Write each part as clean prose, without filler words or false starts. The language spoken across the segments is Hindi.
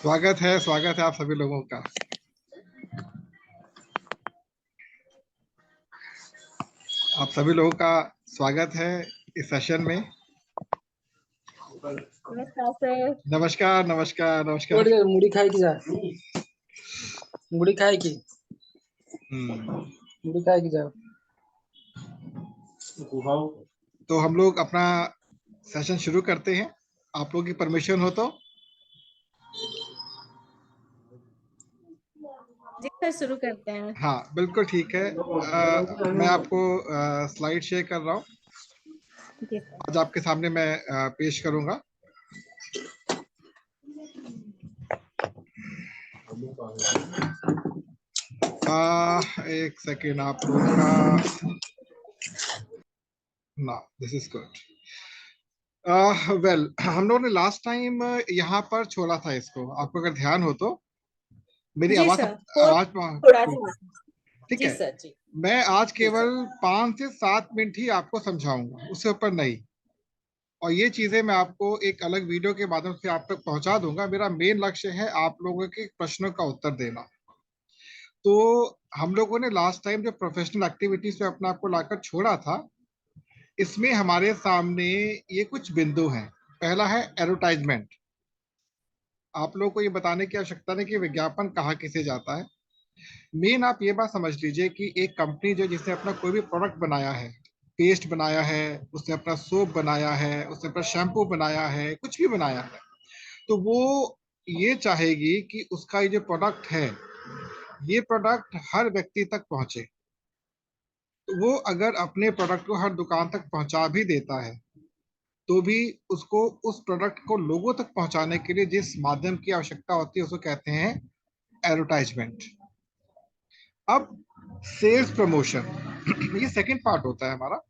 स्वागत है आप सभी लोगों का। आप सभी लोगों का स्वागत है इस सेशन में। नमस्कार सर। नमस्कार नमस्कार नमस्कार। मुड़ी खाए की जा मुड़ी खाए की मुड़ी खाए की जा। तो हम लोग अपना सेशन शुरू करते हैं, आप लोगों की परमिशन हो तो। जी सर, शुरू करते हैं। हाँ बिल्कुल ठीक है। मैं आपको स्लाइड शेयर कर रहा हूँ। आज आपके सामने मैं पेश करूंगा। एक सेकेंड आप लोगों का ना, दिस इज गुड। वेल, हम लोगों ने लास्ट टाइम यहाँ पर छोड़ा था इसको, आपको अगर ध्यान हो तो। मेरी आवाज थोड़ा सा ठीक जी है सर जी। मैं आज केवल 5 से 7 मिनट ही आपको समझाऊंगा, उससे ऊपर नहीं। और ये चीजें मैं आपको एक अलग वीडियो के माध्यम से आप तक पहुंचा दूंगा। मेरा मेन लक्ष्य है आप लोगों के प्रश्नों का उत्तर देना। तो हम लोगों ने लास्ट टाइम जो प्रोफेशनल एक्टिविटीज में अपना आपको लाकर छोड़ा था, इसमें हमारे सामने ये कुछ बिंदु हैं। पहला है एडवर्टाइजमेंट। आप लोगों को ये बताने की आवश्यकता नहीं कि विज्ञापन कहाँ किसे जाता है। मेन आप ये बात समझ लीजिए कि एक कंपनी जो जिसने अपना कोई भी प्रोडक्ट बनाया है, पेस्ट बनाया है, उसने अपना सोप बनाया है, उसने अपना शैम्पू बनाया है, कुछ भी बनाया है, तो वो ये चाहेगी कि उसका ये जो प्रोडक्ट है, ये प्रोडक्ट हर व्यक्ति तक पहुंचे। तो वो अगर अपने प्रोडक्ट को हर दुकान तक पहुंचा भी देता है तो भी उसको उस प्रोडक्ट को लोगों तक पहुंचाने के लिए जिस माध्यम की आवश्यकता होती है उसको कहते हैं एडवर्टाइजमेंट। अब सेल्स प्रमोशन ये सेकंड पार्ट होता है हमारा,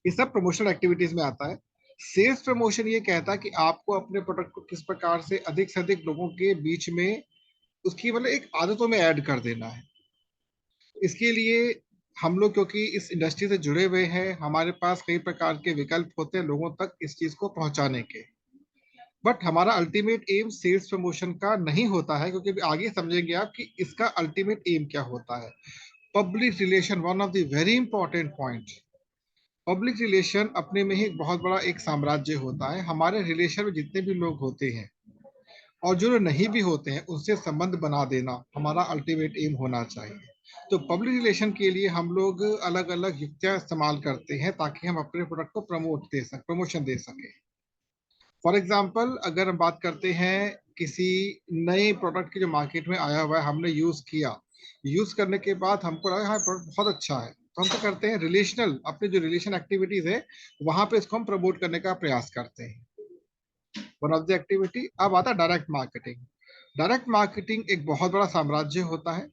ये सब प्रमोशनल एक्टिविटीज में आता है। सेल्स प्रमोशन ये कहता है कि आपको अपने प्रोडक्ट को किस प्रकार से अधिक लोगों के बीच में उसकी मतलब एक आदतों में ऐड कर देना है। इसके लिए हम लोग क्योंकि इस इंडस्ट्री से जुड़े हुए हैं, हमारे पास कई प्रकार के विकल्प होते हैं लोगों तक इस चीज को पहुंचाने के। बट हमारा अल्टीमेट एम सेल्स प्रमोशन का नहीं होता है, क्योंकि आगे समझेंगे आप कि इसका अल्टीमेट एम क्या होता है। Public relation, one of the very important point. Public relation अपने में ही एक बहुत बड़ा एक साम्राज्य होता है। हमारे रिलेशन में जितने भी लोग होते हैं और जो नहीं भी होते हैं उनसे संबंध बना देना हमारा अल्टीमेट एम होना चाहिए। तो पब्लिक रिलेशन के लिए हम लोग अलग अलग युक्तियां इस्तेमाल करते हैं ताकि हम अपने प्रोडक्ट को प्रमोशन दे सके। फॉर एग्जाम्पल अगर हम बात करते हैं किसी नए प्रोडक्ट की जो मार्केट में आया हुआ है, हमने यूज करने के बाद हमको लगा हाँ प्रोडक्ट बहुत अच्छा है, तो हम क्या करते हैं रिलेशनल अपने जो रिलेशन एक्टिविटीज है वहां पे इसको हम प्रमोट करने का प्रयास करते हैं। One of the activity. अब आता है डायरेक्ट मार्केटिंग। डायरेक्ट मार्केटिंग एक बहुत बड़ा साम्राज्य होता है।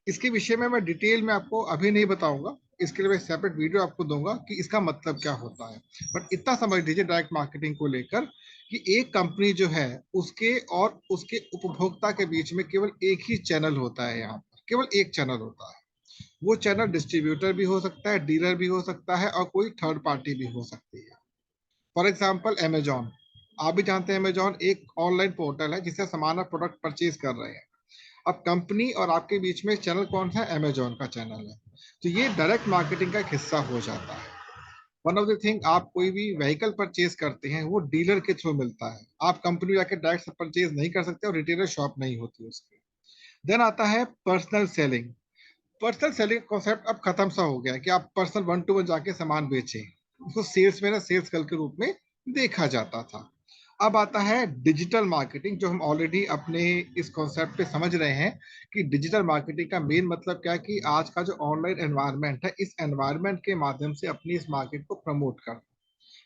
इसके विषय में मैं डिटेल में आपको अभी नहीं बताऊंगा, इसके लिए मैं सेपरेट वीडियो आपको दूंगा कि इसका मतलब क्या होता है। बट इतना समझ लीजिए डायरेक्ट मार्केटिंग को लेकर कि एक कंपनी जो है उसके और उसके उपभोक्ता के बीच में केवल एक ही चैनल होता है। यहाँ पर केवल एक चैनल होता है। वो चैनल डिस्ट्रीब्यूटर भी हो सकता है, डीलर भी हो सकता है और कोई थर्ड पार्टी भी हो सकती है। फॉर एग्जाम्पल अमेजॉन, आप भी जानते हैं अमेजॉन एक ऑनलाइन पोर्टल है जिससे सामान आप प्रोडक्ट परचेज कर रहे हैं। अब कंपनी और आपके बीच में चैनल कौन सा है? अमेजॉन का चैनल है। तो ये डायरेक्ट मार्केटिंग का एक हिस्सा हो जाता है। वन ऑफ द थिंग, आप कोई भी व्हीकल परचेज करते हैं वो डीलर के थ्रू मिलता है, आप कंपनी जाके डायरेक्ट परचेज नहीं कर सकते और रिटेलर शॉप नहीं होती उसकी। देन आता है personal selling. Personal selling concept अब खत्म सा हो गया है कि आप पर्सनल वन टू वन जाके सामान बेचें, उसको सेल्स में ना सेल्स गर्ल के रूप में देखा जाता था। अब आता है डिजिटल मार्केटिंग, जो हम ऑलरेडी अपने इस कॉन्सेप्ट पे समझ रहे हैं कि डिजिटल मार्केटिंग का मेन मतलब क्या है कि आज का जो ऑनलाइन एनवायरनमेंट है इस एनवायरनमेंट के माध्यम से अपनी इस मार्केट को प्रमोट करना।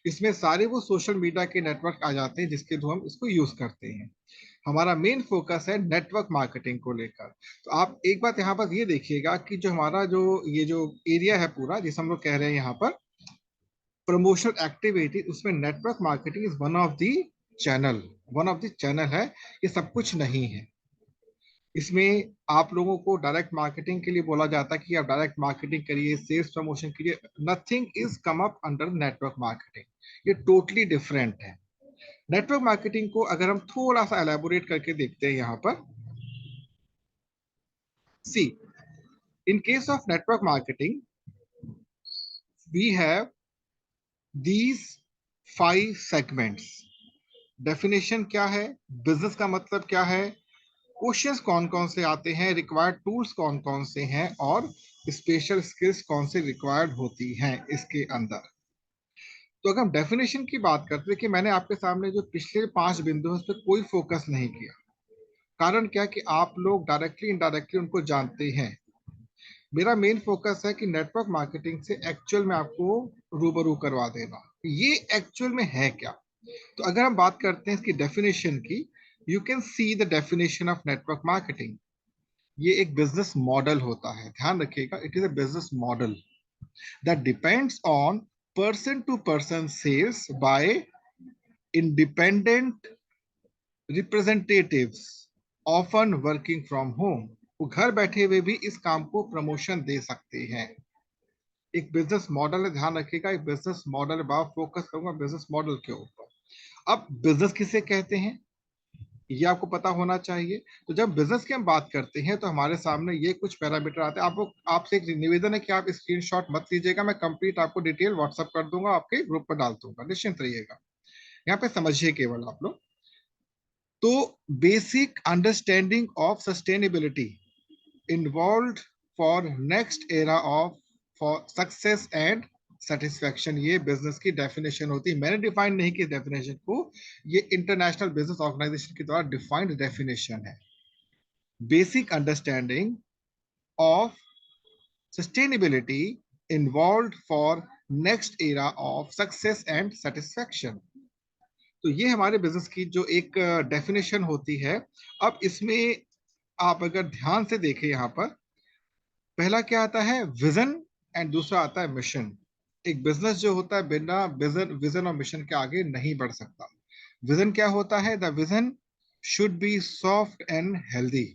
इसमें सारे वो सोशल मीडिया के नेटवर्क आ जाते हैं जिसके थ्रू हम इसको यूज करते हैं। हमारा मेन फोकस है नेटवर्क मार्केटिंग को लेकर। तो आप एक बात यहाँ पर ये देखिएगा कि जो हमारा जो ये जो एरिया है पूरा जिसे हम लोग कह रहे हैं यहाँ पर प्रमोशनल एक्टिविटी, उसमें network marketing is one of the channel है। ये सब कुछ नहीं है। इसमें आप लोगों को डायरेक्ट मार्केटिंग के लिए बोला जाता है कि आप डायरेक्ट मार्केटिंग करिए, सेल्स प्रमोशन करिए। Nothing is come up under network marketing. ये टोटली डिफरेंट है। नेटवर्क मार्केटिंग को अगर हम थोड़ा सा एलैबोरेट करके देखते हैं यहाँ पर, see in case of network marketing we have these 5 segments. Definition क्या है, बिजनेस का मतलब क्या है, क्वेश्चंस कौन कौन से आते हैं, रिक्वायर्ड टूल्स कौन कौन से हैं और स्पेशल स्किल्स कौन से रिक्वायर्ड होती हैं इसके अंदर। तो अगर हम डेफिनेशन की बात करते हैं कि मैंने आपके सामने जो पिछले 5 बिंदु हैं उस पर कोई फोकस नहीं किया। कारण क्या कि आप लोग डायरेक्टली इनडायरेक्टली उनको जानते हैं। मेरा मेन फोकस है कि नेटवर्क मार्केटिंग से एक्चुअल में आपको रूबरू करवा देना ये एक्चुअल में है क्या। तो अगर हम बात करते हैं इसकी डेफिनेशन की, you can see the definition of network marketing. ये एक बिजनेस मॉडल होता है, ध्यान रखिएगा, it is a business model that depends on person to person sales by independent representatives often working from home. वो घर बैठे हुए भी इस काम को प्रमोशन दे सकते हैं। एक बिजनेस मॉडल है, ध्यान रखिएगा, एक बिजनेस मॉडल। बात फोकस करूंगा बिजनेस मॉडल के ऊपर। अब बिजनेस किसे कहते हैं ये आपको पता होना चाहिए। तो जब बिजनेस की हम बात करते हैं तो हमारे सामने ये कुछ पैरामीटर आते हैं। आपको आपसे एक निवेदन है कि आप स्क्रीनशॉट मत लीजिएगा, मैं कंप्लीट आपको डिटेल व्हाट्सएप कर दूंगा, आपके ग्रुप पर डाल दूंगा, निश्चिंत रहिएगा। यहाँ पे समझिए केवल आप लोग। तो basic understanding of sustainability involve for next era of for success and satisfaction, ये बिजनेस की डेफिनेशन होती है। मैंने डिफाइन नहीं की डेफिनेशन को, ये इंटरनेशनल बिजनेस ऑर्गेनाइजेशन के द्वारा डिफाइंड डेफिनेशन है। Basic understanding of sustainability involved for next era of success and satisfaction. तो ये हमारे बिजनेस की जो एक डेफिनेशन होती है। अब इसमें आप अगर ध्यान से देखें, यहाँ पर पहला क्या आता है, विजन, एंड दूसरा आता है मिशन। एक बिजनेस जो होता है बिना विजन और मिशन के आगे नहीं बढ़ सकता। विजन क्या होता है, the vision should be soft and healthy.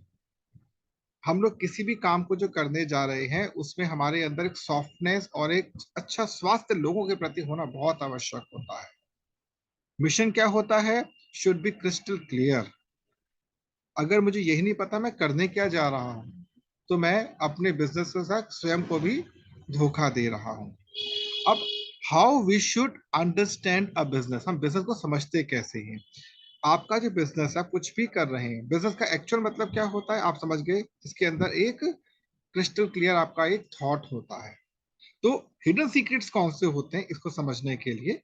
हम लोग किसी भी काम को जो करने जा रहे हैं उसमें हमारे अंदर एक सॉफ्टनेस और एक अच्छा स्वास्थ्य लोगों के प्रति होना बहुत आवश्यक होता है। मिशन क्या होता है, शुड बी क्रिस्टल क्लियर। अगर मुझे यही नहीं पता मैं करने क्या जा रहा हूं तो मैं अपने बिजनेस के साथ स्वयं को भी धोखा दे रहा हूं। अब how we should understand a business, हम बिजनेस को समझते कैसे हैं। आपका जो बिजनेस है, आप कुछ भी कर रहे हैं, बिजनेस का एक्चुअल मतलब क्या होता है आप समझ गए। इसके अंदर एक क्रिस्टल क्लियर आपका एक थॉट होता है। तो हिडन सीक्रेट्स कौन से होते हैं इसको समझने के लिए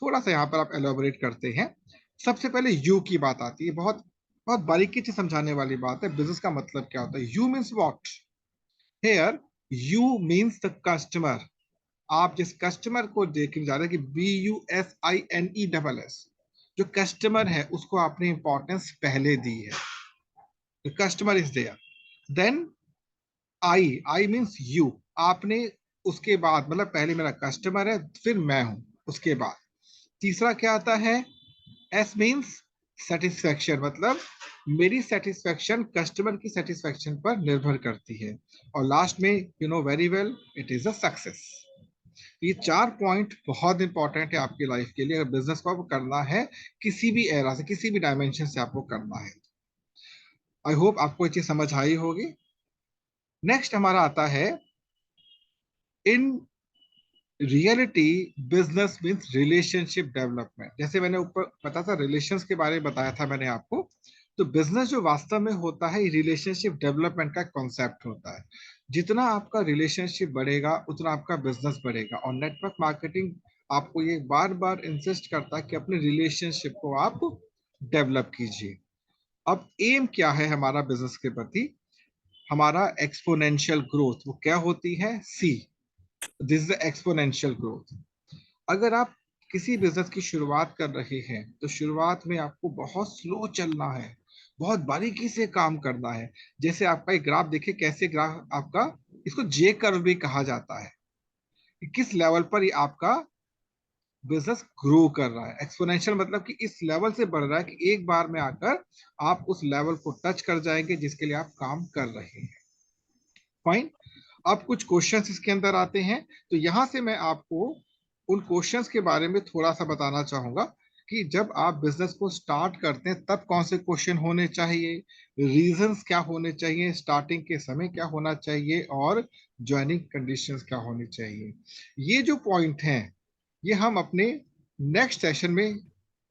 थोड़ा सा यहाँ पर आप एलोबरेट करते हैं। सबसे पहले यू की बात आती है, बहुत बहुत बारीकी से समझाने वाली बात है। बिजनेस का मतलब क्या होता है, you means what. Here you means the customer. आप जिस कस्टमर को देखने जा रहे हैं कि BUSINESS, जो कस्टमर है उसको आपने इंपॉर्टेंस पहले दी है। Customer is there. Then I means you, आपने उसके बाद मतलब पहले मेरा कस्टमर है फिर मैं हूं उसके बाद। तीसरा क्या आता है, एस मीन्स सेटिस्फैक्शन, मतलब मेरी सेटिस्फैक्शन कस्टमर की सेटिस्फैक्शन पर निर्भर करती है। और लास्ट में you know very well it is a success. ये 4 पॉइंट बहुत इंपॉर्टेंट है आपकी लाइफ के लिए। अगर बिजनेस को आपको करना है किसी भी एरा से किसी भी डायमेंशन से आपको करना है। आई होप आपको ये चीज समझ आई होगी। नेक्स्ट हमारा आता है, in reality business means relationship development. जैसे मैंने ऊपर पता था रिलेशंस के बारे में बताया था मैंने आपको, तो बिजनेस जो वास्तव में होता है रिलेशनशिप डेवलपमेंट का कॉन्सेप्ट होता है। जितना आपका रिलेशनशिप बढ़ेगा उतना आपका बिजनेस बढ़ेगा। और नेटवर्क मार्केटिंग आपको ये बार बार इंसिस्ट करता है कि अपने रिलेशनशिप को आप डेवलप कीजिए। अब एम क्या है हमारा बिजनेस के प्रति, हमारा एक्सपोनेंशियल ग्रोथ। वो क्या होती है, सी, दिस इज एक्सपोनेंशियल ग्रोथ। अगर आप किसी बिजनेस की शुरुआत कर रहे हैं तो शुरुआत में आपको बहुत स्लो चलना है, बहुत बारीकी से काम करना है। जैसे आपका एक ग्राफ देखिए, कैसे ग्राफ आपका, इसको जे कर्व भी कहा जाता है कि किस लेवल पर ये आपका बिजनेस ग्रो कर रहा है। एक्सपोनेंशियल मतलब कि इस लेवल से बढ़ रहा है कि एक बार में आकर आप उस लेवल को टच कर जाएंगे जिसके लिए आप काम कर रहे हैं। फाइन। अब कुछ क्वेश्चंस इसके अंदर आते हैं, तो यहां से मैं आपको उन क्वेश्चंस के बारे में थोड़ा सा बताना चाहूंगा कि जब आप बिजनेस को स्टार्ट करते हैं तब कौन से क्वेश्चन होने चाहिए, रीजंस क्या होने चाहिए, स्टार्टिंग के समय क्या होना चाहिए, और ज्वाइनिंग कंडीशंस क्या होनी चाहिए। ये जो पॉइंट हैं ये हम अपने नेक्स्ट सेशन में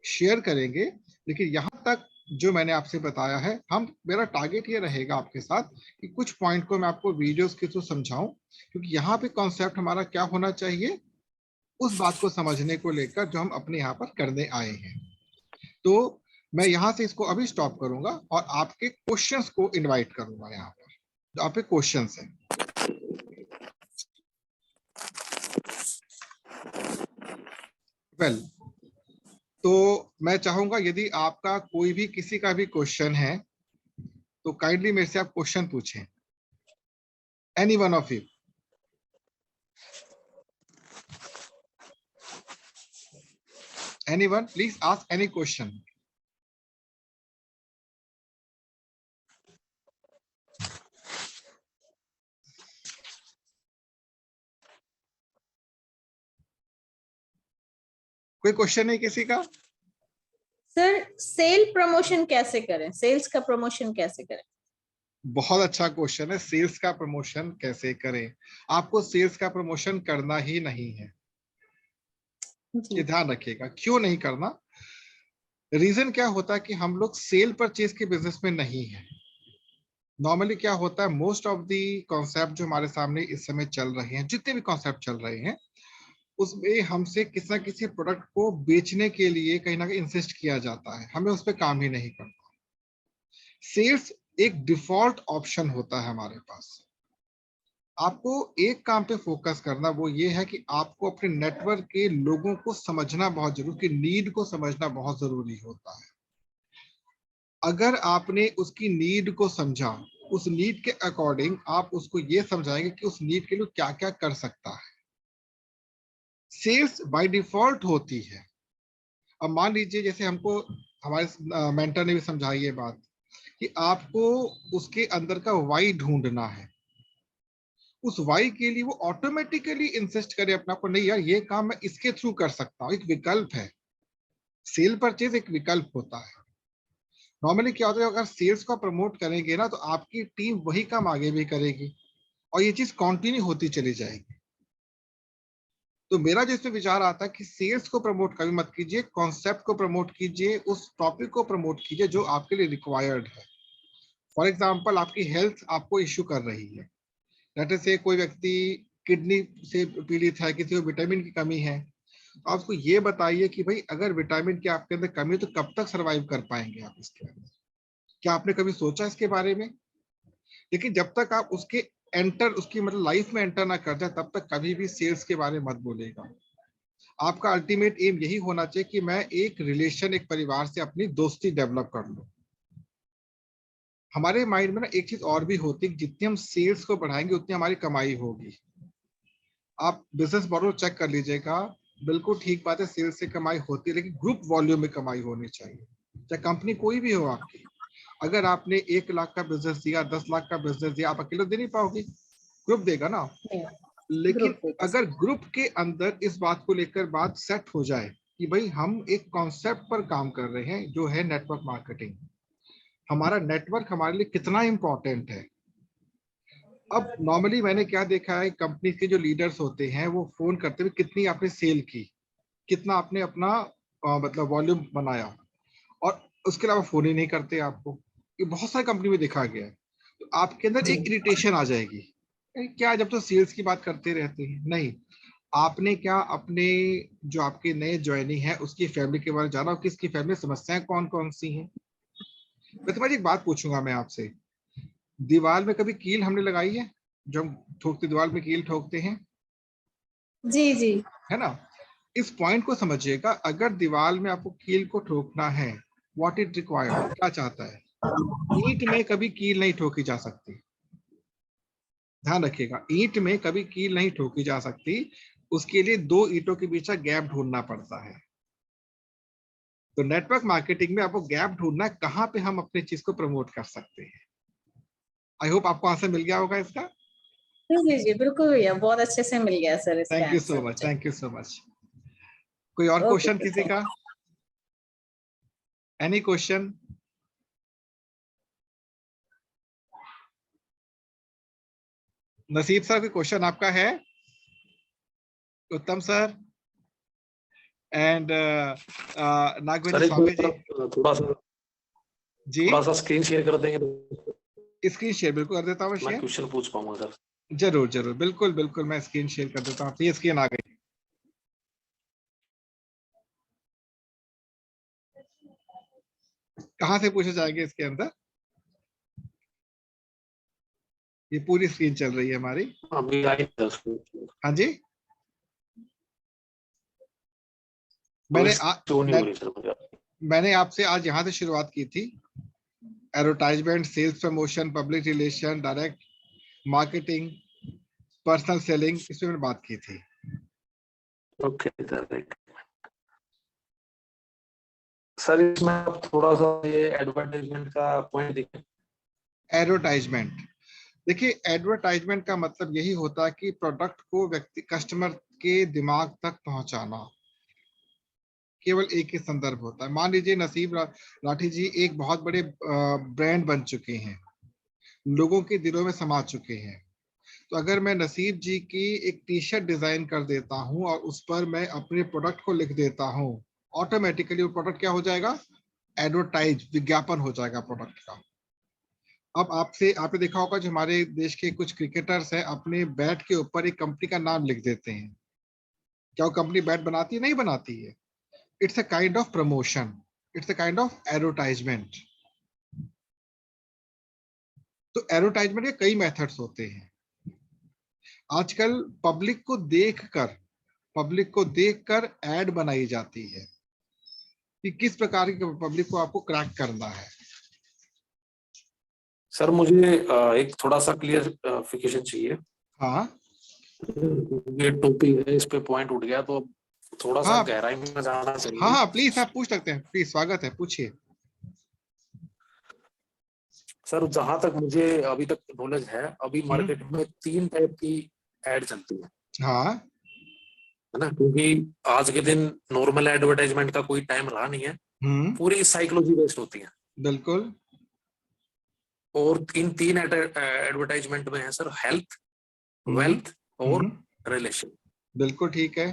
शेयर करेंगे। लेकिन यहाँ तक जो मैंने आपसे बताया है, हम मेरा टारगेट ये रहेगा आपके साथ कि कुछ पॉइंट को मैं आपको वीडियोस के थ्रू समझाऊं, क्योंकि यहाँ पे कॉन्सेप्ट हमारा क्या होना चाहिए उस बात को समझने को लेकर जो हम अपने यहाँ पर करने आए हैं। तो मैं यहाँ से इसको अभी स्टॉप करूंगा और आपके क्वेश्चंस को इनवाइट करूंगा यहाँ पर, जो आपके क्वेश्चंस हैं। वेल, तो मैं चाहूंगा यदि आपका कोई भी किसी का भी क्वेश्चन है तो काइंडली मेरे से आप क्वेश्चन पूछें, any one of you. Anyone, please ask any question. कोई क्वेश्चन नहीं किसी का? सर सेल प्रमोशन कैसे करें, सेल्स का प्रमोशन कैसे करें? बहुत अच्छा क्वेश्चन है, सेल्स का प्रमोशन कैसे करें। आपको सेल्स का प्रमोशन करना ही नहीं है, ये ध्यान रखिएगा। क्यों नहीं करना, रीजन क्या होता है कि हम लोग सेल परचेज के बिजनेस में नहीं है। नॉर्मली क्या होता है, मोस्ट ऑफ दी कॉन्सेप्ट जो हमारे सामने इस समय चल रहे हैं, जितने भी कॉन्सेप्ट चल रहे हैं उसमें हमसे किसी ना किसी प्रोडक्ट को बेचने के लिए कहीं ना कहीं इंसिस्ट किया जाता है, हमें उस पर काम ही नहीं करना। सेल्स एक डिफॉल्ट ऑप्शन होता है हमारे पास। आपको एक काम पे फोकस करना, वो ये है कि आपको अपने नेटवर्क के लोगों को समझना बहुत जरूरी, कि नीड को समझना बहुत जरूरी होता है। अगर आपने उसकी नीड को समझा, उस नीड के अकॉर्डिंग आप उसको ये समझाएंगे कि उस नीड के लिए क्या क्या कर सकता है। सेल्स बाय डिफॉल्ट होती है। अब मान लीजिए जैसे हमको हमारे मेंटर ने भी समझाई ये बात कि आपको उसके अंदर का वाई ढूंढना है। उस वाई के लिए वो ऑटोमेटिकली इंसिस्ट करे अपना को, नहीं यार ये काम मैं इसके थ्रू कर सकता हूँ, एक विकल्प है। सेल परचेज एक विकल्प होता है। नॉर्मली क्या होता है, अगर सेल्स को प्रमोट करेंगे ना तो आपकी टीम वही काम आगे भी करेगी और ये चीज कंटिन्यू होती चली जाएगी। तो मेरा जो इसमें विचार आता है कि सेल्स को प्रमोट कभी मत कीजिए, कॉन्सेप्ट को प्रमोट कीजिए, उस टॉपिक को प्रमोट कीजिए जो आपके लिए रिक्वायर्ड है। फॉर एग्जाम्पल, आपकी हेल्थ आपको इश्यू कर रही है, जैसे से कोई व्यक्ति किडनी से पीड़ित है, किसी को विटामिन की कमी है, तो आप उसको ये बताइए कि भाई अगर विटामिन की आपके अंदर कमी है तो कब तक सरवाइव कर पाएंगे आप इसके अंदर। क्या आपने कभी सोचा इसके बारे में? लेकिन जब तक आप उसके एंटर, उसकी मतलब लाइफ में एंटर ना कर जाए, तब तक कभी भी सेल्स के बारे में मत बोलेगा। आपका अल्टीमेट एम यही होना चाहिए कि मैं एक रिलेशन, एक परिवार से अपनी दोस्ती डेवलप कर लूं। हमारे माइंड में ना एक चीज और भी होती है, जितनी हम सेल्स को बढ़ाएंगे उतनी हमारी कमाई होगी। आप बिजनेस मॉडल चेक कर लीजिएगा, बिल्कुल ठीक बात है, सेल्स से कमाई होती है, लेकिन ग्रुप वॉल्यूम में कमाई होनी चाहिए। चाहे कंपनी कोई भी हो आपकी, अगर आपने 1 लाख का बिजनेस दिया, 10 लाख का बिजनेस दिया, आप अकेले दे नहीं पाओगे, ग्रुप देगा ना। लेकिन ग्रुप अगर ग्रुप के अंदर इस बात को लेकर बात सेट हो जाए कि भाई हम एक कॉन्सेप्ट पर काम कर रहे हैं जो है नेटवर्क मार्केटिंग, हमारा नेटवर्क हमारे लिए कितना इंपॉर्टेंट है। अब नॉर्मली मैंने क्या देखा है, कंपनी के जो लीडर्स होते हैं वो फोन करते हुए, कितनी आपने सेल की, कितना आपने अपना मतलब वॉल्यूम बनाया, और उसके अलावा फोन ही नहीं करते आपको। ये बहुत सारी कंपनी में देखा गया है। तो आपके अंदर एक इरिटेशन आ जाएगी, क्या जब तो सेल्स की बात करते रहते हैं। नहीं, आपने क्या अपने जो आपके नए ज्वाइनिंग है उसकी फैमिली के बारे में जाना, कि इसकी फैमिली समस्याएं कौन कौन सी हैं। मैं तुम्हारी एक बात पूछूंगा मैं आपसे, दीवार में कभी कील हमने लगाई है? जो हम ठोकते, दीवार में कील ठोकते हैं, जी जी। है ना? इस पॉइंट को समझिएगा, अगर दीवार में आपको कील को ठोकना है, व्हाट इट रिक्वायर्ड, क्या चाहता है? ईंट में कभी कील नहीं ठोकी जा सकती, ध्यान रखिएगा, ईंट में कभी कील नहीं ठोकी जा सकती, उसके लिए 2 ईंटों के बीच का गैप ढूंढना पड़ता है। तो नेटवर्क मार्केटिंग में आपको गैप ढूंढना है, कहां पे हम अपने चीज को प्रमोट कर सकते हैं। आई होप आपको आंसर मिल गया होगा इसका। जी जी जी, बिल्कुल भैया, बहुत अच्छे से मिल गया सर इसका thank you so answer much, मुझे। Thank you so much. कोई और ओके क्वेश्चन सर, किसी का? Any question? नसीब सर, कोई क्वेश्चन आपका है? उत्तम सर एंड सर नागवेंद्र एक स्वामी जी। जी, थोड़ा सा स्क्रीन शेयर कर देंगे तो स्क्रीन शेयर बिल्कुल कर देता हूँ मैं शेयर। क्वेश्चन पूछ पाऊंगा सर। जरूर जरूर, बिल्कुल बिल्कुल, मैं स्क्रीन शेयर कर देता हूँ। तो ये स्क्रीन आ गई, कहाँ से पूछे जाएंगे इसके अंदर? ये पूरी स्क्रीन चल रही है हमारी। अभी आई सर, हाँ जी, तो मैंने शो नहीं हो रही सर मुझे। मैंने आपसे आज यहाँ से शुरुआत की थी, advertisement, sales promotion, public relation, direct marketing, personal selling, इस पे मैंने बात की थी। ओके सर इसमें आप थोड़ा सा ये एडवर्टाइजमेंट का पॉइंट देखिए। एडवर्टाइजमेंट, देखिए एडवर्टाइजमेंट का मतलब यही होता है कि प्रोडक्ट को व्यक्ति, कस्टमर के दिमाग तक पहुंचाना, केवल एक ही संदर्भ होता है। मान लीजिए नसीब राठी जी एक बहुत बड़े ब्रांड बन चुके हैं, लोगों के दिलों में समा चुके हैं, तो अगर मैं नसीब जी की एक टी शर्ट डिजाइन कर देता हूं और उस पर मैं अपने प्रोडक्ट को लिख देता हूं, ऑटोमेटिकली वो प्रोडक्ट क्या हो जाएगा? एडवर्टाइज, विज्ञापन हो जाएगा प्रोडक्ट का। अब आपने देखा होगा, जो हमारे देश के कुछ क्रिकेटर्स हैं अपने बैट के ऊपर एक कंपनी का नाम लिख देते हैं, क्या वो कंपनी बैट बनाती है? नहीं बनाती है। It's a kind of promotion, it's a kind of advertisement. तो एडवर्टाइजमेंट के कई मेथड्स होते हैं। आजकल पब्लिक को देखकर एड बनाई जाती है कि किस प्रकार की पब्लिक को आपको क्रैक करना है। सर मुझे एक थोड़ा सा क्लियरिफिकेशन चाहिए। हाँ ये टॉपिक है, इस पे पॉइंट उठ गया, तो अब थोड़ा सा हाँ गहराई में जाना चाहिए। हाँ हाँ प्लीज आप पूछ सकते हैं, प्लीज स्वागत है, पूछिए। सर जहां तक मुझे अभी तक नॉलेज है, अभी मार्केट में 3 टाइप की एड चलती है हाँ ना, क्योंकि आज के दिन नॉर्मल एडवर्टाइजमेंट का कोई टाइम रहा नहीं है, पूरी साइकोलॉजी बेस्ड होती है। बिल्कुल। और इन 3 एडवर्टाइजमेंट में है सर हेल्थ, वेल्थ और रिलेशन। बिल्कुल ठीक है।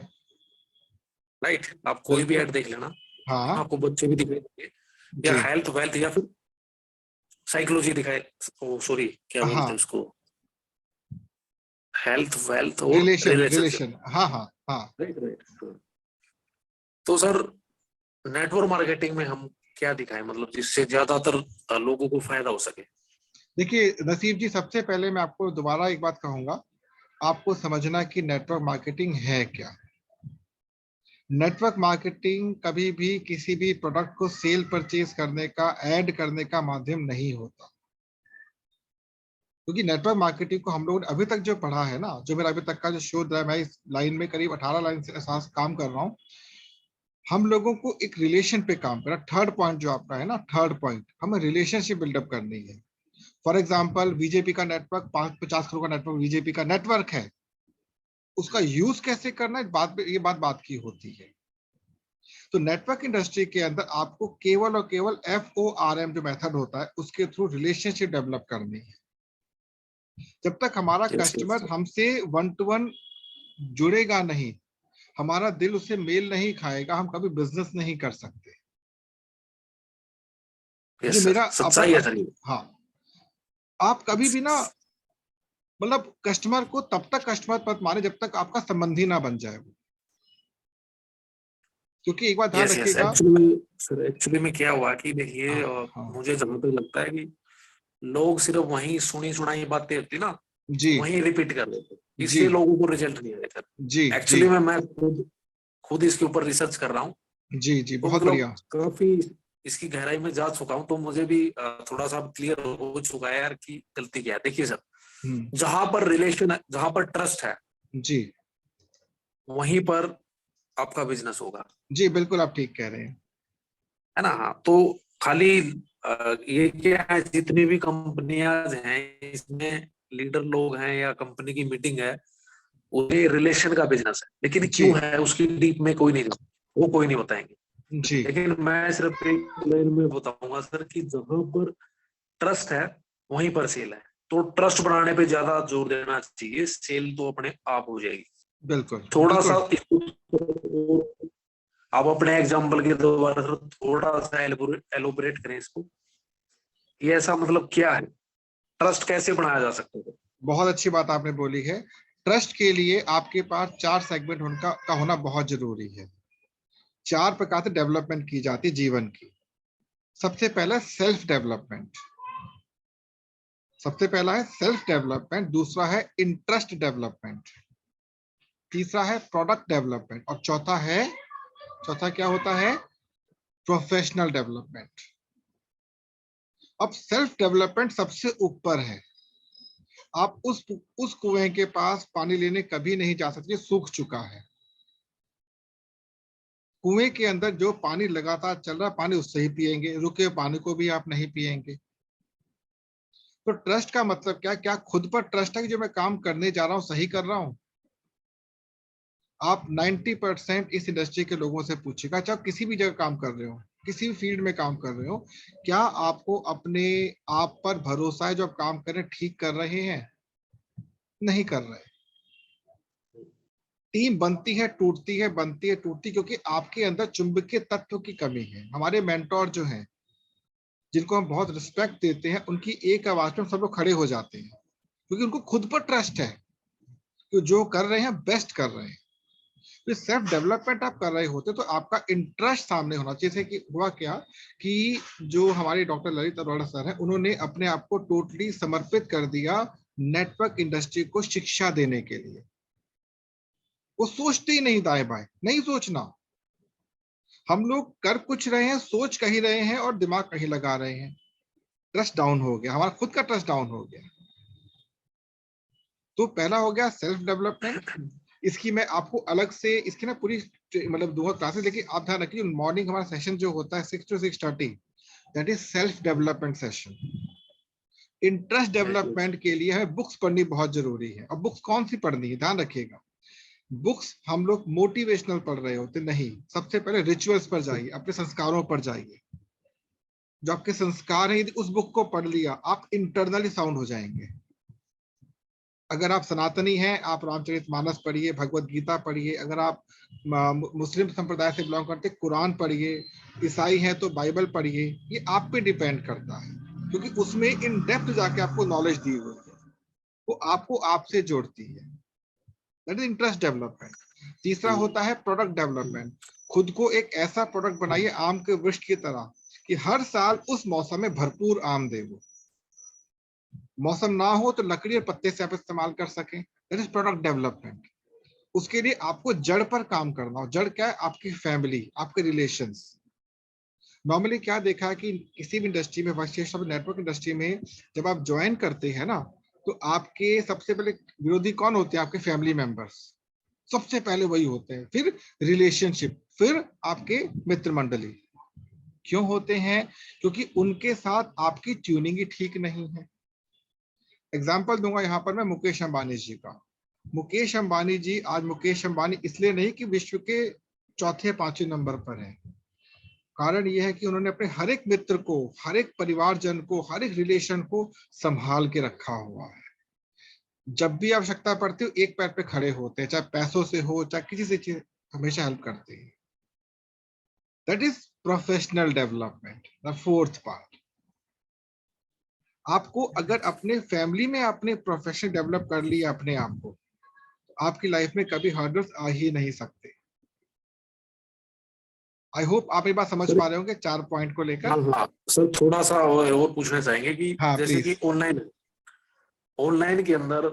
राइट, आप कोई भी एड देख लेना, हाँ आपको बच्चे भी दिखाई देंगे, या जी हेल्थ वेल्थ या फिर साइकोलॉजी दिखाए, सॉरी क्या बोलते हाँ हैं उसको, हेल्थ वेल्थ और रिलेशन रिलेशनशिप। रिलेशन हाँ हाँ हाँ। Right right. तो सर नेटवर्क मार्केटिंग में हम क्या दिखाएं, मतलब जिससे ज्यादातर लोगों को फायदा हो सके? देखिए नसीब जी, सबसे पहले मैं आपको दोबारा एक बात कहूंगा, आपको समझना कि नेटवर्क मार्केटिंग है क्या। नेटवर्क मार्केटिंग कभी भी किसी भी प्रोडक्ट को सेल परचेज करने का, ऐड करने का माध्यम नहीं होता। क्योंकि नेटवर्क मार्केटिंग को हम लोगों ने अभी तक जो पढ़ा है ना, जो मेरा अभी तक का जो शोध है, मैं इस लाइन में करीब 18 लाइन से एहसास काम कर रहा हूँ, हम लोगों को एक रिलेशन पे काम करना। थर्ड पॉइंट जो आपका है ना, थर्ड पॉइंट, हमें रिलेशनशिप बिल्डअप करनी है। फॉर एग्जाम्पल बीजेपी का नेटवर्क, 50 करोड़ का नेटवर्क बीजेपी का नेटवर्क है, उसका यूज कैसे करना है, ये बात की होती है। तो नेटवर्क इंडस्ट्री के अंदर आपको केवल और केवल FORM जो मेथड होता है उसके थ्रू रिलेशनशिप डेवलप करनी है। जब तक हमारा कस्टमर हमसे 1-to-1 जुड़ेगा नहीं, हमारा दिल उससे मेल नहीं खाएगा, हम कभी बिजनेस नहीं कर सकते। जो मेरा सच्चाई है सर। हाँ, आप कभी भी ना, मतलब कस्टमर को तब तक कस्टमर मत माने जब तक आपका संबंधी ना बन जाए वो। क्योंकि एक बात ध्यान रखिएगा, एक्चुअली में क्या हुआ कि देखिए, मुझे जहां तक लगता है कि लोग सिर्फ वही सुनी सुनाई बातें होती ना, जी वही रिपीट कर रहे थे, जी इसलिए लोगों को रिजल्ट नहीं आया सर। जी जी एक्चुअली में मैं खुद इसके ऊपर रिसर्च कर रहा हूँ, जी जी तो बहुत मतलब बढ़िया। काफी इसकी गहराई में जा चुका हूँ, तो मुझे भी थोड़ा सा क्लियर हो चुका है यार कि गलती क्या है। देखिए सर, जहां पर रिलेशन है, जहां पर ट्रस्ट है, जी वहीं पर आपका बिजनेस होगा। जी बिल्कुल आप ठीक कह रहे हैं। है ना? हाँ, तो खाली ये क्या है, जितनी भी कंपनियां हैं इसमें लीडर लोग हैं या कंपनी की मीटिंग है, उन्हें रिलेशन का बिजनेस है, लेकिन जी क्यों है उसकी डीप में कोई नहीं, वो कोई नहीं बताएंगे। जी लेकिन मैं सिर्फ एक लाइन में बताऊंगा सर कि जहां पर ट्रस्ट है वहीं पर सेल है, तो ट्रस्ट बनाने पे ज्यादा जोर देना चाहिए, सेल तो अपने आप हो जाएगी। बिल्कुल थोड़ा सा बिल्कुल। आप अपने एग्जाम्पल के द्वारा सर थोड़ा सा एलोबरेट करें इसको, ये ऐसा मतलब क्या है, ट्रस्ट कैसे बनाया जा सकता है? बहुत अच्छी बात आपने बोली है। ट्रस्ट के लिए आपके पास 4 सेगमेंट का होना बहुत जरूरी है। 4 प्रकार से डेवलपमेंट की जाती है जीवन की। सबसे पहला सेल्फ डेवलपमेंट, सबसे पहला है सेल्फ डेवलपमेंट, दूसरा है इंटरेस्ट डेवलपमेंट, तीसरा है प्रोडक्ट डेवलपमेंट, और चौथा क्या होता है, प्रोफेशनल डेवलपमेंट। अब सेल्फ डेवलपमेंट सबसे ऊपर है। आप उस कुएं के पास पानी लेने कभी नहीं जा सकते, सूख चुका है। कुएं के अंदर जो पानी लगातार चल रहा है, पानी उससे ही पिएंगे, रुके पानी को भी आप नहीं पिएंगे। तो ट्रस्ट का मतलब क्या खुद पर ट्रस्ट है कि जो मैं काम करने जा रहा हूं सही कर रहा हूं? आप 90% इस इंडस्ट्री के लोगों से पूछिएगा, चाहे आप किसी भी जगह काम कर रहे हो, किसी भी फील्ड में काम कर रहे हो, क्या आपको अपने आप पर भरोसा है जो आप काम कर रहे हैं ठीक कर रहे हैं? नहीं कर रहे। टीम बनती है टूटती है, बनती है टूटती, क्योंकि आपके अंदर चुंबकीय तत्व की कमी है। हमारे मेंटोर जो हैं, जिनको हम बहुत रिस्पेक्ट देते हैं, उनकी एक आवाज में सब लोग खड़े हो जाते हैं, क्योंकि उनको खुद पर ट्रस्ट है कि जो कर रहे हैं बेस्ट कर रहे हैं। तो सेल्फ डेवलपमेंट आप कर रहे होते तो आपका इंटरेस्ट सामने होना चाहिए। जैसे कि हुआ क्या कि जो हमारे डॉक्टर ललित अरोड़ा सर हैं, उन्होंने अपने आप को टोटली समर्पित कर दिया नेटवर्क इंडस्ट्री को शिक्षा देने के लिए। वो सोचते ही नहीं दाएं बाएं, नहीं सोचना। हम लोग कर कुछ रहे हैं, सोच कहीं रहे हैं और दिमाग कहीं लगा रहे हैं। ट्रस्ट डाउन हो गया, हमारा खुद का ट्रस्ट डाउन हो गया। तो पहला हो गया सेल्फ डेवलपमेंट। इसकी मैं आपको अलग से इसकी ना पूरी मतलब 2 क्लासेस, लेकिन आप ध्यान रखिए मॉर्निंग हमारा सेशन जो होता है 6 to 6:30, that is self development session. Interest development के लिए हमें बुक्स पढ़नी बहुत जरूरी है। और बुक्स कौन सी पढ़नी है, ध्यान रखिएगा। बुक्स हम लोग मोटिवेशनल पढ़ रहे होते नहीं, सबसे पहले रिचुअल्स पर जाइए, अपने संस्कारों पर जाइए। जो आपके संस्कार है, यदि उस बुक को पढ़ लिया, आप इंटरनली साउंड हो जाएंगे। अगर आप सनातनी हैं, आप रामचरितमानस पढ़िए, भगवत गीता पढ़िए। अगर आप मुस्लिम संप्रदाय से बिलोंग करते, कुरान पढ़िए। ईसाई हैं तो बाइबल पढ़िए। ये आप पे डिपेंड करता है, क्योंकि उसमें इन डेप्थ जाके आपको नॉलेज दी हुई है, वो आपको आपसे जोड़ती है। That is interest development. तीसरा होता है प्रोडक्ट डेवलपमेंट। खुद को एक ऐसा प्रोडक्ट बनाइए आम के वृक्ष की तरह कि हर साल उस मौसम में भरपूर आम दे। वो मौसम ना हो तो लकड़ी और पत्ते से आप इस्तेमाल कर सकें। That is product development. उसके लिए आपको जड़ पर काम करना हो। जड़ क्या है? आपकी फैमिली, आपके रिलेशंस। नॉर्मली क्या देखा है कि किसी भी इंडस्ट्री में, विशेषतः नेटवर्क इंडस्ट्री में, जब आप ज्वाइन करते हैं ना, तो आपके सबसे पहले विरोधी कौन होते हैं? आपके फैमिली मेंबर्स सबसे पहले वही होते हैं, फिर रिलेशनशिप, फिर आपके मित्र मंडली। क्यों होते हैं? क्योंकि उनके साथ आपकी ट्यूनिंग ही ठीक नहीं है। एग्जाम्पल दूंगा यहाँ पर मैं मुकेश अंबानी जी का। मुकेश अंबानी जी आज मुकेश अंबानी इसलिए नहीं कि विश्व के 4-5 नंबर पर है। कारण यह है कि उन्होंने अपने हर एक मित्र को, हर एक परिवारजन को, हर एक रिलेशन को संभाल के रखा हुआ है। जब भी आवश्यकता पड़ती है एक पैर पे खड़े होते हैं, चाहे पैसों से हो, चाहे किसी से, हमेशा हेल्प करते हैं। That is professional development, the fourth part. आपको अगर अपने फैमिली में अपने प्रोफेशन डेवलप कर लिया अपने आप को, तो आपकी लाइफ में कभी हर्डल्स आ ही नहीं सकते। आई होप आप ये बात समझ पा रहे होंगे 4 पॉइंट को लेकर। हाँ सर, थोड़ा सा और पूछना चाहेंगे कि हाँ जैसे प्लीज। कि ऑनलाइन के अंदर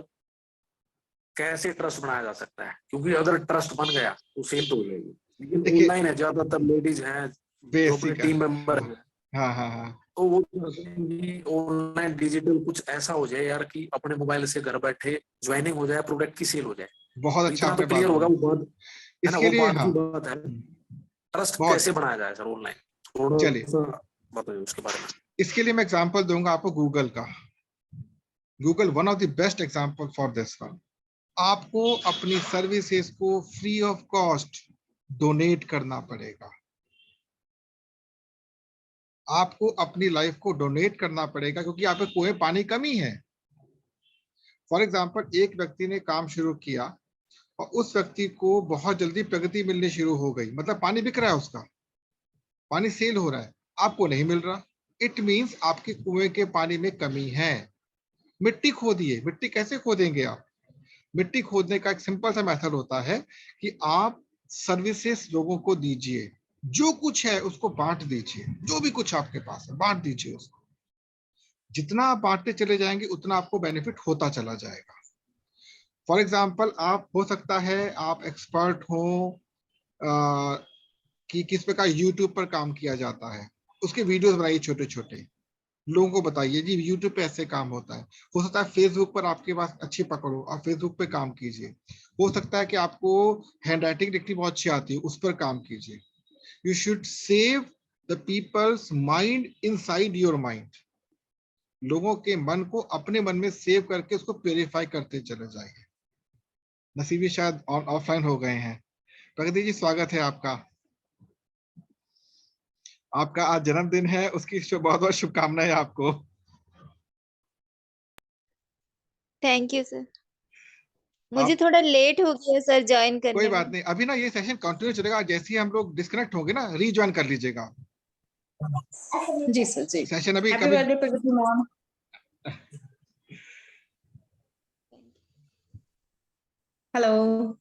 कैसे ट्रस्ट बनाया जा सकता है? क्योंकि अगर ट्रस्ट बन गया तो सेल तो हो जाएगी, लेकिन देखिए ऑनलाइन है, ज्यादातर लेडीज हैं जो अपने बेसिक है। टीम मेंबर हैं, हाँ हाँ हाँ, तो वो चाहते हैं कि ऑनलाइन डिजिटल कुछ ऐसा हो जाए यार कि अपने मोबाइल से घर बैठे ज्वाइनिंग हो जाए, प्रोडक्ट की सेल हो जाए। बहुत तो अच्छा इतना आपने तो बात क्लियर होगा, बोला। वो बात है ना, इसके वो लिए बात हाँ, की बात है। ट्रस्ट बहुत। कैसे बनाया जाए सर ऑनलाइन, थोड़ा चलिए सा बताइए उसके बारे में। इसके लिए मैं एग्जांपल दूंगा आपको गूगल का। Google one of the best example for this one. आपको अपनी सर्विसेज को फ्री ऑफ कॉस्ट डोनेट करना पड़ेगा। आपको अपनी लाइफ को डोनेट करना पड़ेगा, क्योंकि यहाँ पे कुएं पानी कमी है। फॉर एग्जाम्पल, एक व्यक्ति ने काम शुरू किया और उस व्यक्ति को बहुत जल्दी प्रगति मिलनी शुरू हो गई, मतलब पानी बिक रहा है, उसका पानी सेल हो रहा है, आपको नहीं मिल रहा। इट मीन्स आपके कुएं के पानी में कमी है। मिट्टी खोदिए। मिट्टी कैसे खोदेंगे आप? मिट्टी खोदने का एक सिंपल सा मेथड होता है कि आप सर्विसेज लोगों को दीजिए, जो कुछ है उसको बांट दीजिए, जो भी कुछ आपके पास है बांट दीजिए उसको। जितना आप बांटते चले जाएंगे उतना आपको बेनिफिट होता चला जाएगा। फॉर एग्जाम्पल, आप हो सकता है आप एक्सपर्ट हो कि किस प्रकार यूट्यूब पर काम किया जाता है, उसके वीडियोस बनाइए छोटे छोटे, लोगों को बताइए जी यूट्यूब पे ऐसे काम होता है। हो सकता है फेसबुक पर आपके पास अच्छी पकड़ हो, आप फेसबुक पे काम कीजिए। हो सकता है कि आपको हैंड राइटिंग लिखनी बहुत अच्छी आती है, उस पर काम कीजिए। You should save the people's mind inside your mind. लोगों के मन को अपने मन में सेव करके उसको प्योरीफाई करते चले जाइए। नसीबी शायद ऑफलाइन हो गए हैं। प्रगति जी स्वागत है आपका। आपका आज जन्मदिन है, उसकी बहुत बहुत शुभकामनाएं आपको। Thank you sir. मुझे थोड़ा लेट हो गया सर ज्वाइन कोई करने बात में। नहीं, अभी ना ये सेशन कंटिन्यू चलेगा। जैसे ही हम लोग डिस्कनेक्ट होंगे ना, रीज्वाइन कर लीजिएगा जी सर जी। सेशन। अभी हैप्पी कभी बर्थडे प्रगति मैम। हेलो।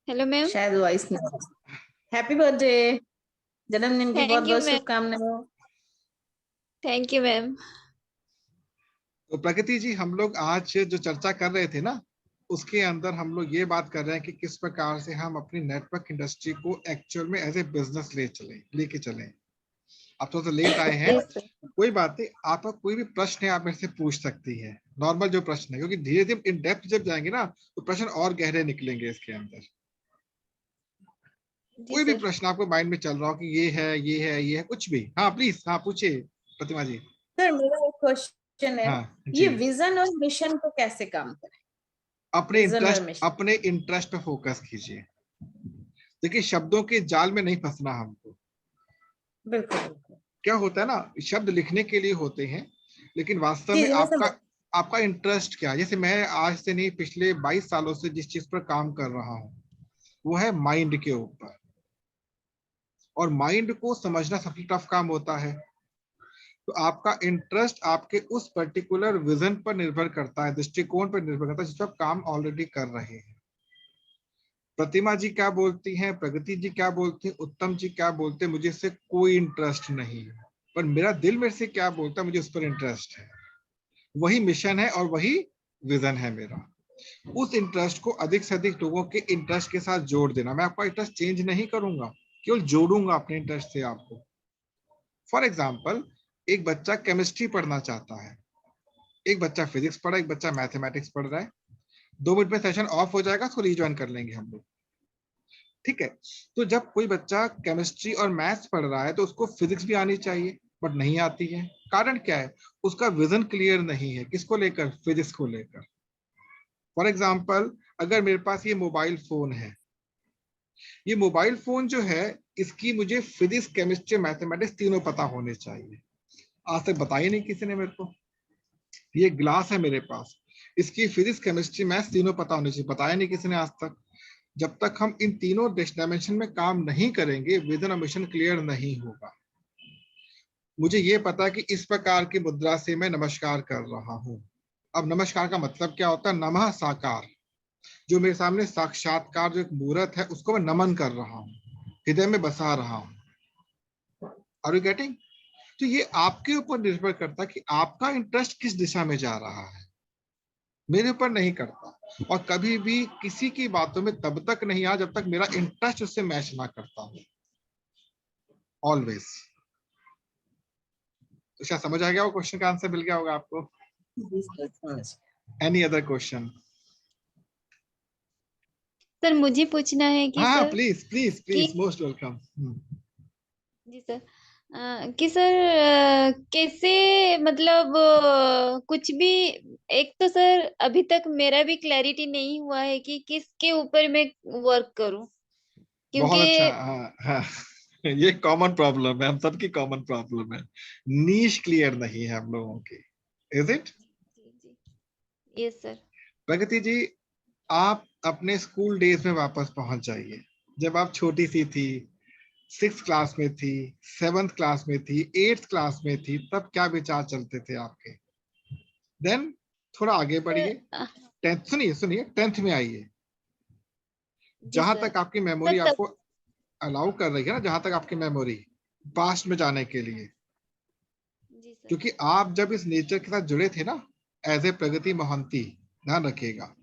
Hello ma'am. शायद वॉइस नहीं। हैप्पी बर्थडे, जन्मदिन की बहुत थैंक यू बहुत मैम। शुभकामनाएं। Thank you ma'am. तो प्रगति जी, हम लोग आज जो चर्चा कर रहे थे ना, उसके अंदर हम लोग ये बात कर रहे हैं कि किस प्रकार से हम अपनी नेटवर्क इंडस्ट्री को एक्चुअल में एज ए बिजनेस लेके चलें। आप थोड़ा सा लेट आए हैं, यस सर। कोई बात नहीं, आपका कोई भी प्रश्न है आप मेरे से पूछ सकती है, नॉर्मल जो प्रश्न है, क्योंकि धीरे धीरे इन डेप्थ जब जाएंगे ना तो प्रश्न और गहरे निकलेंगे इसके अंदर। जी कोई भी सर। प्रश्न आपको माइंड में चल रहा हो कि ये है, ये है, ये है, कुछ भी, हाँ प्लीज, हाँ पूछिए प्रतिमा जी। सर मेरा एक क्वेश्चन है, हाँ ये जी, विजन और मिशन को कैसे काम करें? विजन और मिशन। अपने इंटरेस्ट पे फोकस कीजिए। देखिए, शब्दों के जाल में नहीं फंसना हमको। बिल्कुल बिल्कुल। क्या होता है ना, शब्द लिखने के लिए होते हैं, लेकिन वास्तव जी में जी, मैं समझ। आपका इंटरेस्ट क्या है। जैसे मैं आज से नहीं, पिछले 22 सालों से जिस चीज पर काम कर रहा हूँ वो है माइंड के ऊपर, और माइंड को समझना सबसे टफ काम होता है। तो आपका इंटरेस्ट आपके उस पर्टिकुलर विजन पर निर्भर करता है, दृष्टिकोण पर निर्भर करता है जिस पर आप काम ऑलरेडी कर रहे हैं। प्रतिमा जी क्या बोलती हैं, प्रगति जी क्या बोलती हैं, उत्तम जी क्या बोलते हैं, मुझे इससे कोई इंटरेस्ट नहीं है, पर मेरा दिल मेरे से क्या बोलता है, मुझे उस पर इंटरेस्ट है। वही मिशन है और वही विजन है मेरा। उस इंटरेस्ट को अधिक से अधिक लोगों के इंटरेस्ट के साथ जोड़ देना। मैं आपका इंटरेस्ट चेंज नहीं करूंगा, केवल जोड़ूंगा अपने इंटरेस्ट से आपको। फॉर एग्जाम्पल, एक बच्चा केमिस्ट्री पढ़ना चाहता है, एक बच्चा फिजिक्स पढ़ा, एक बच्चा मैथमेटिक्स पढ़ रहा है। 2 मिनट में सेशन ऑफ हो जाएगा, उसको रिज्वाइन कर लेंगे हम लोग, ठीक है। तो जब कोई बच्चा केमिस्ट्री और मैथ्स पढ़ रहा है तो उसको फिजिक्स भी आनी चाहिए, बट नहीं आती है। कारण क्या है, उसका विजन क्लियर नहीं है, किसको लेकर, फिजिक्स को लेकर। फॉर एग्जाम्पल, अगर मेरे पास ये मोबाइल फोन है, ये मोबाइल फोन जो है, इसकी मुझे फिजिक्स, केमिस्ट्री, मैथमेटिक्स तीनों पता होने चाहिए। आज तक बताया नहीं किसी ने मेरे को। ये ग्लास है मेरे पास, इसकी फिजिक्स, केमिस्ट्री, मैथ्स तीनों पता होने चाहिए, बताया नहीं किसी ने आज तक। जब तक हम इन तीनों डायमेंशन में काम नहीं करेंगे, विजन और मिशन क्लियर नहीं होगा। मुझे ये पता है कि इस प्रकार की मुद्रा से मैं नमस्कार कर रहा हूं। अब नमस्कार का मतलब क्या होता है, नमः साकार, जो मेरे सामने साक्षात्कार जो एक मूर्त है उसको मैं नमन कर रहा हूँ, हृदय में बसा रहा हूँ। Are you getting? तो ये आपके ऊपर निर्भर करता है कि आपका इंटरेस्ट किस दिशा में जा रहा है, मेरे ऊपर नहीं करता। और कभी भी किसी की बातों में तब तक नहीं आ जब तक मेरा इंटरेस्ट उससे मैच ना करता हो, ऑलवेज। तो शायद समझ आ गया, वो क्वेश्चन का आंसर मिल गया होगा आपको। जी सर, समझ। Any other question? सर मुझे पूछना है कि हाँ सर प्लीज प्लीज कि प्लीज, मोस्ट वेलकम। जी सर, कि सर कैसे मतलब कुछ भी, एक तो सर अभी तक मेरा भी क्लैरिटी नहीं हुआ है कि किसके ऊपर मैं वर्क करूं, बहुत क्योंकि अच्छा। हाँ हाँ, ये कॉमन प्रॉब्लम है, हम सबकी कॉमन प्रॉब्लम है। नीश क्लियर नहीं है हम लोगों की, इज इट? जी जी यस सर। प्रगति जी, आप अपने स्कूल डेज में वापस पहुंच जाइए, जब आप छोटी सी थी, 6th क्लास में थी, 7th क्लास में थी, 8th क्लास में थी, तब क्या विचार चलते थे आपके। देन थोड़ा आगे सर बढ़िए, 10th, सुनिए सुनिए, 10th में आइए। जी जहां सर। तक आपकी सर मेमोरी तब आपको अलाउ कर रही है ना, जहां तक आपकी मेमोरी, पास्ट में जाने के लिए, जी सर। क्योंकि आप जब इस नेचर के साथ जुड़े थे ना, एज ए प्रगति मोहंती, ध्यान रखिएगा।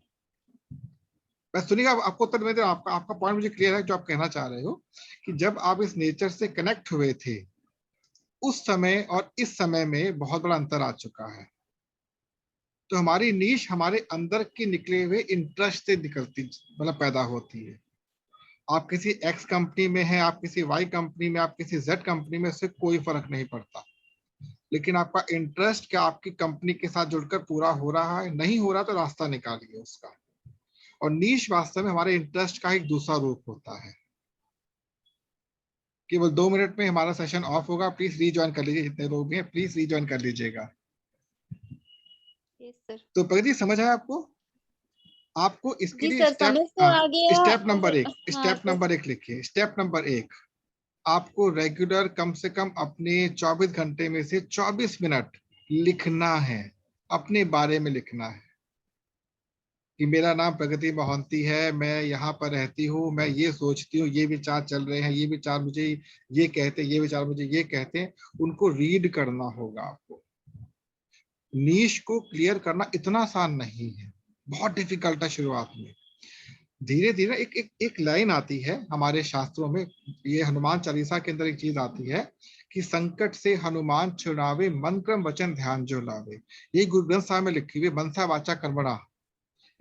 बस सुनिएगा, आपको उत्तर में आपका आपका पॉइंट मुझे क्लियर है जो आप कहना चाह रहे हो, कि जब आप इस नेचर से कनेक्ट हुए थे, उस समय और इस समय में बहुत बड़ा अंतर आ चुका है। तो हमारी नीश हमारे अंदर की निकले हुए इंटरेस्ट से निकलती, मतलब पैदा होती है। आप किसी एक्स कंपनी में हैं, आप किसी वाई कंपनी में, आप किसी जेड कंपनी में, उससे कोई फर्क नहीं पड़ता। लेकिन आपका इंटरेस्ट क्या आपकी कंपनी के साथ जुड़कर पूरा हो रहा है, नहीं हो रहा तो रास्ता निकालिए उसका। और नीश वास्तव में हमारे इंटरेस्ट का एक दूसरा रूप होता है। केवल 2 मिनट में हमारा सेशन ऑफ होगा, प्लीज रीज्वाइन कर लीजिए, जितने लोग भी हैं प्लीज रीज्वाइन कर लीजिएगा। Yes sir. तो प्रगति समझ आया आपको? आपको इसके जी लिए सर, समझ तो आ गया स्टेप नंबर और 1, हाँ स्टेप सर। नंबर 1 लिखिए। स्टेप नंबर 1, आपको रेगुलर कम से कम अपने 24 घंटे में से 24 मिनट लिखना है, अपने बारे में लिखना है कि मेरा नाम प्रगति मोहंती है, मैं यहाँ पर रहती हूँ, मैं ये सोचती हूँ, ये विचार चल रहे हैं, ये विचार मुझे ये कहते हैं, ये विचार मुझे ये कहते हैं। उनको रीड करना होगा आपको। नीश को क्लियर करना इतना आसान नहीं है, बहुत डिफिकल्ट है शुरुआत में। धीरे धीरे एक लाइन आती है हमारे शास्त्रों में, ये हनुमान चालीसा के अंदर एक चीज आती है कि संकट से हनुमान छुड़ावे, मन क्रम वचन ध्यान जो लावे। ये गुरु ग्रंथ साहिब में लिखी हुई है, मनसा वाचा कर्मणा।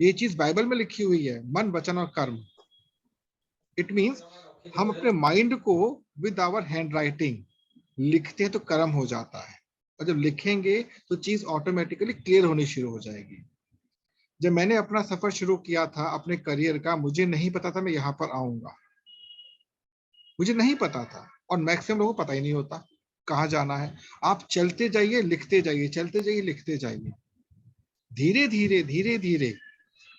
ये चीज बाइबल में लिखी हुई है, मन वचन और कर्म। इट मीन्स हम अपने माइंड को विद आवर हैंड राइटिंग लिखते हैं तो कर्म हो जाता है, और जब लिखेंगे तो चीज ऑटोमेटिकली क्लियर होनी शुरू हो जाएगी। जब मैंने अपना सफर शुरू किया था अपने करियर का, मुझे नहीं पता था मैं यहाँ पर आऊंगा, मुझे नहीं पता था, और मैक्सिमम लोगों को पता ही नहीं होता कहाँ जाना है। आप चलते जाइए, लिखते जाइए, चलते जाइए, लिखते जाइए, धीरे धीरे धीरे धीरे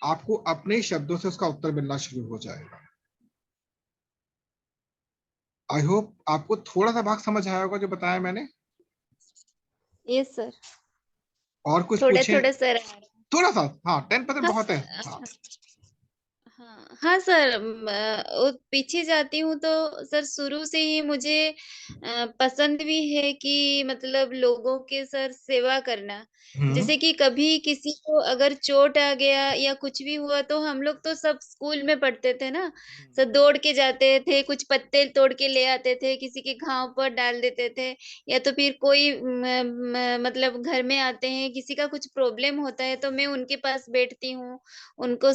आपको अपने शब्दों से उसका उत्तर मिलना शुरू हो जाएगा। आई होप आपको थोड़ा सा भाग समझ आया होगा जो बताया मैंने। यस सर, और कुछ थोड़ा पूछे? थोड़ा सर। थोड़ा सा, हाँ 10% हाँ बहुत है। हाँ हाँ हाँ हाँ सर, वो पीछे जाती हूँ तो सर शुरू से ही मुझे पसंद भी है कि मतलब लोगों के सर सेवा करना। जैसे कि कभी किसी को अगर चोट आ गया या कुछ भी हुआ तो हम लोग तो सब स्कूल में पढ़ते थे ना, सब दौड़ के जाते थे, कुछ पत्ते तोड़ के ले आते थे, किसी के घाव पर डाल देते थे, या तो फिर कोई मतलब घर में आते हैं, किसी का कुछ प्रॉब्लम होता है तो मैं उनके पास बैठती हूँ, उनको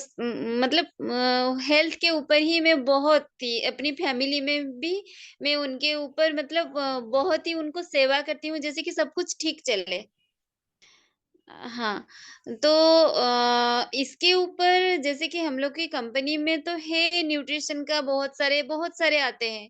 मतलब हेल्थ के ऊपर ही मैं बहुत ही अपनी फैमिली में भी मैं उनके ऊपर मतलब बहुत ही उनको सेवा करती हूँ, जैसे कि सब कुछ ठीक चले। हाँ, तो इसके ऊपर जैसे कि हम लोग की कंपनी में तो है न्यूट्रिशन का, बहुत सारे आते हैं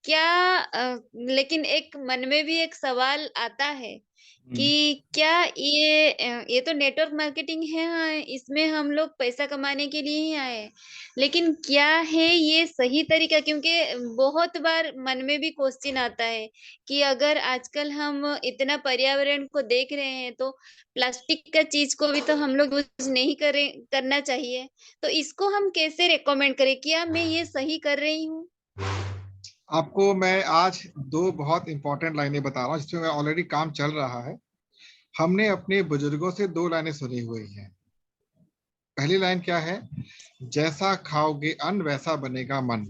क्या, लेकिन एक मन में भी एक सवाल आता है कि क्या ये तो नेटवर्क मार्केटिंग है, हाँ, इसमें हम लोग पैसा कमाने के लिए ही आए हैं, लेकिन क्या है ये सही तरीका? क्योंकि बहुत बार मन में भी क्वेश्चन आता है कि अगर आजकल हम इतना पर्यावरण को देख रहे हैं तो प्लास्टिक का चीज को भी तो हम लोग यूज नहीं करना चाहिए, तो इसको हम कैसे रेकमेंड करें? क्या मैं ये सही कर रही हूँ? आपको मैं आज दो बहुत इंपॉर्टेंट लाइनें बता रहा हूँ जिसमें ऑलरेडी काम चल रहा है। हमने अपने बुजुर्गों से दो लाइनें सुनी हुई हैं। पहली लाइन क्या है? जैसा खाओगे अन्न वैसा बनेगा मन।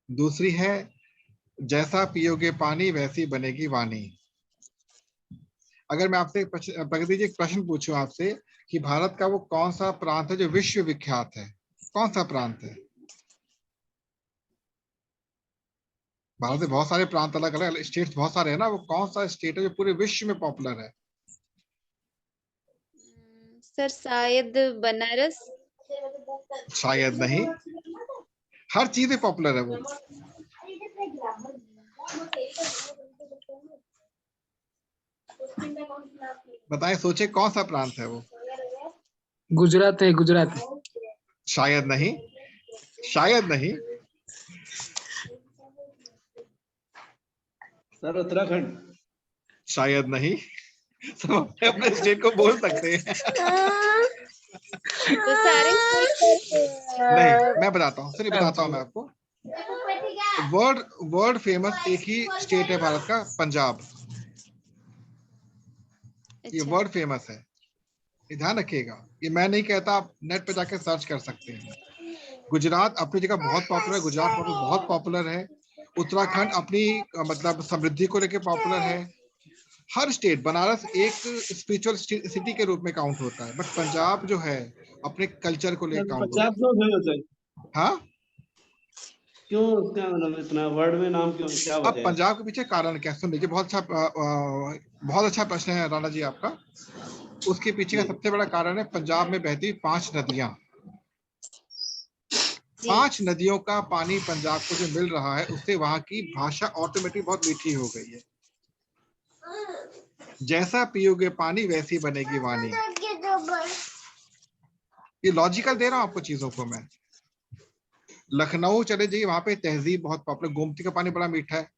दूसरी है, जैसा पियोगे पानी वैसी बनेगी वाणी। अगर मैं आपसे प्रगति जी एक प्रश्न पूछूं आपसे कि भारत का वो कौन सा प्रांत है जो विश्व विख्यात है, कौन सा प्रांत है? भारत में बहुत सारे प्रांत, अलग अलग स्टेट्स बहुत सारे हैं ना, वो कौन सा स्टेट है जो पूरे विश्व में पॉपुलर है? सर शायद बनारस। शायद नहीं, हर चीज में पॉपुलर है वो। बताएं, सोचे कौन सा प्रांत है वो? गुजरात है, गुजरात। शायद नहीं, शायद नहीं। सर उत्तराखंड। शायद नहीं। सब अपने स्टेट को बोल सकते हैं। तो सारे नहीं, मैं बताता हूँ, सुनिए बताता हूँ मैं आपको। वर्ल्ड फेमस एक ही स्टेट है भारत का, पंजाब। ये वर्ल्ड फेमस है, ये ध्यान रखिएगा। ये मैं नहीं कहता, आप नेट पे जाके सर्च कर सकते हैं। गुजरात अपनी जगह बहुत पॉपुलर है, गुजरात बहुत पॉपुलर है। उत्तराखंड अपनी मतलब समृद्धि को लेकर पॉपुलर है। हर स्टेट, बनारस एक स्पिरिचुअल सिटी के रूप में काउंट होता है, बट पंजाब जो है अपने कल्चर को लेकर काउंट होता पंजाब क्यों फेमस है? है। हाँ, क्यों उसका मतलब इतना वर्ड में नाम क्यों, क्या अब वजह है? पंजाब के पीछे कारण क्या? सुन लीजिए, बहुत अच्छा प्रश्न है राणा जी आपका। उसके पीछे का सबसे बड़ा कारण है पंजाब में बहती 5 नदियां। 5 नदियों का पानी पंजाब को जो मिल रहा है, उससे वहां की भाषा ऑटोमेटिक बहुत मीठी हो गई है। जैसा पियोगे पानी वैसी बनेगी वाणी। ये लॉजिकल दे रहा हूं आपको चीजों को मैं। लखनऊ चले जाइए, वहां पे तहजीब बहुत पॉपुलर, गोमती का पानी बड़ा मीठा है।